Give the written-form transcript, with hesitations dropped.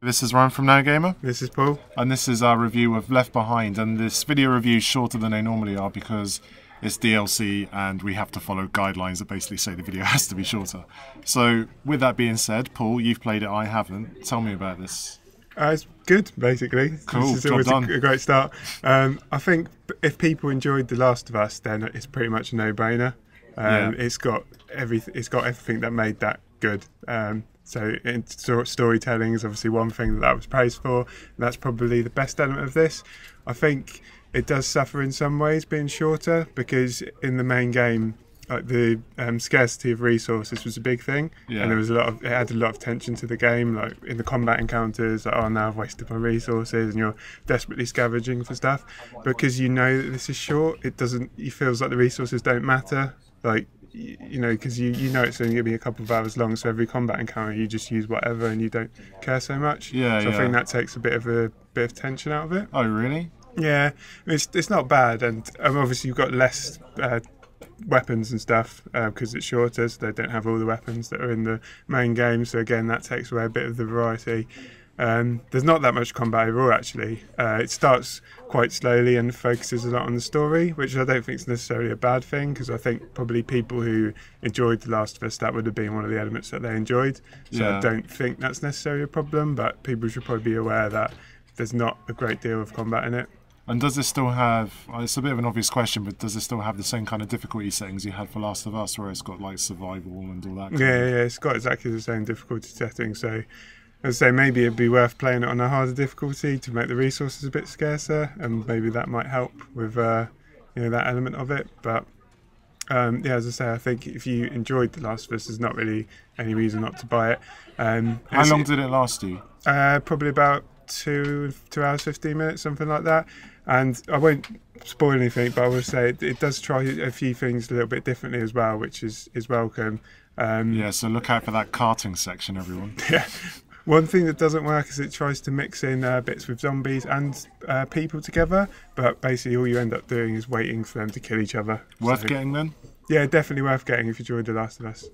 This is Ryan from Now Gamer. This is Paul. And this is our review of Left Behind. And this video review is shorter than they normally are because it's DLC and we have to follow guidelines that basically say the video has to be shorter. So with that being said, Paul, you've played it, I haven't. Tell me about this. It's good, basically. Cool, This is always job done. a great start. I think if people enjoyed The Last of Us, then it's pretty much a no-brainer. Yeah. It's got everything that made that good. So storytelling is obviously one thing that was praised for. And that's probably the best element of this. I think it does suffer in some ways being shorter because in the main game, like the scarcity of resources was a big thing, and there was it added a lot of tension to the game. Like in the combat encounters, like, oh, now I've wasted my resources, and you're desperately scavenging for stuff. Because you know that this is short, it feels like the resources don't matter. Like, you know, because you know it's only going to be a couple of hours long, so every combat encounter you just use whatever and you don't care so much. I think that takes a bit of tension out of it. Oh, really? Yeah, it's not bad, and obviously you've got less weapons and stuff because it's shorter, so they don't have all the weapons that are in the main game. So again, that takes away a bit of the variety. There's not that much combat overall, actually. It starts quite slowly and focuses a lot on the story, which I don't think is necessarily a bad thing, because I think probably people who enjoyed The Last of Us, that would have been one of the elements that they enjoyed. So I don't think that's necessarily a problem, but people should probably be aware that there's not a great deal of combat in it. And does this still have, it's a bit of an obvious question, but does it still have the same kind of difficulty settings you had for Last of Us, where it's got like survival and all that? Yeah, it's got exactly the same difficulty setting. So as I say, maybe it'd be worth playing it on a harder difficulty to make the resources a bit scarcer, and maybe that might help with that element of it. But as I say, I think if you enjoyed The Last of Us, there's not really any reason not to buy it. How long did it last you? Probably about 2 hours 15 minutes, something like that. And I won't spoil anything, but I will say it does try a few things a little bit differently as well, which is welcome. So look out for that karting section, everyone. Yeah. One thing that doesn't work is it tries to mix in bits with zombies and people together, but basically all you end up doing is waiting for them to kill each other. Worth getting then? Yeah, definitely worth getting if you enjoyed The Last of Us.